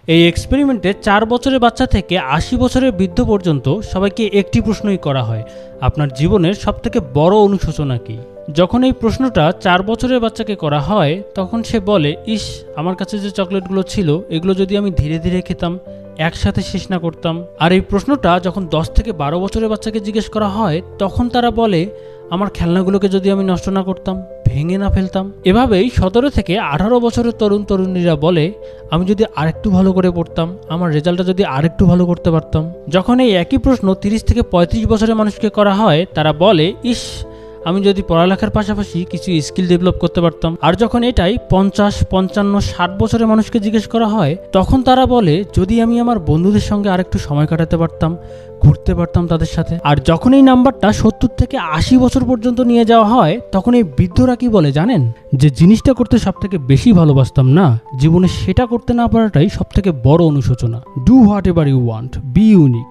এই এক্সপেরিমেন্টে 4 বছরের বাচ্চা থেকে 80 বছরের বৃদ্ধ পর্যন্ত সবাইকে একটি প্রশ্নই করা হয়, আপনার জীবনের সবথেকে বড় অনুশোচনা কী? যখন এই প্রশ্নটা 4 বছরের বাচ্চাকে করা হয় তখন সে বলে, ইস, আমার কাছে যে চকলেটগুলো ছিল এগুলো যদি আমি ধীরে ধীরে খেতাম, একসাথে শেষ না করতাম। আর এই প্রশ্নটা যখন 10 থেকে 12 বছরের বাচ্চাকে জিজ্ঞেস করা হয় তখন তারা বলে, আমার খেলনাগুলোকে যদি আমি নষ্ট না করতাম, ভেঙে না ফেলতাম। এভাবেই 17 থেকে 18 বছরের তরুণ তরুণীরা বলে, আমি যদি আরেকটু ভালো করে পড়তাম, আমার রেজাল্টটা যদি আরেকটু ভালো করতে পারতাম। যখন এই একই প্রশ্ন 30 থেকে 35 বছরের মানুষকে করা হয় তারা বলে, ইস, আমি যদি পড়ালেখার পাশাপাশি কিছু স্কিল ডেভেলপ করতে পারতাম। আর যখন এটাই 50, 55, 60 বছরের মানুষকে জিজ্ঞেস করা হয় তখন তারা বলে, যদি আমি আমার বন্ধুদের সঙ্গে আরেকটু সময় কাটাতে পারতাম, ঘুরতে পারতাম তাদের সাথে। আর যখন এই নাম্বারটা 70 থেকে 80 বছর পর্যন্ত নিয়ে যাওয়া হয় তখন এই বৃদ্ধরা কি বলে জানেন? যে জিনিসটা করতে সব থেকে বেশি ভালোবাসতাম না, জীবনে সেটা করতে না পারাটাই সব থেকে বড় অনুশোচনা। Do whatever you want, be unique.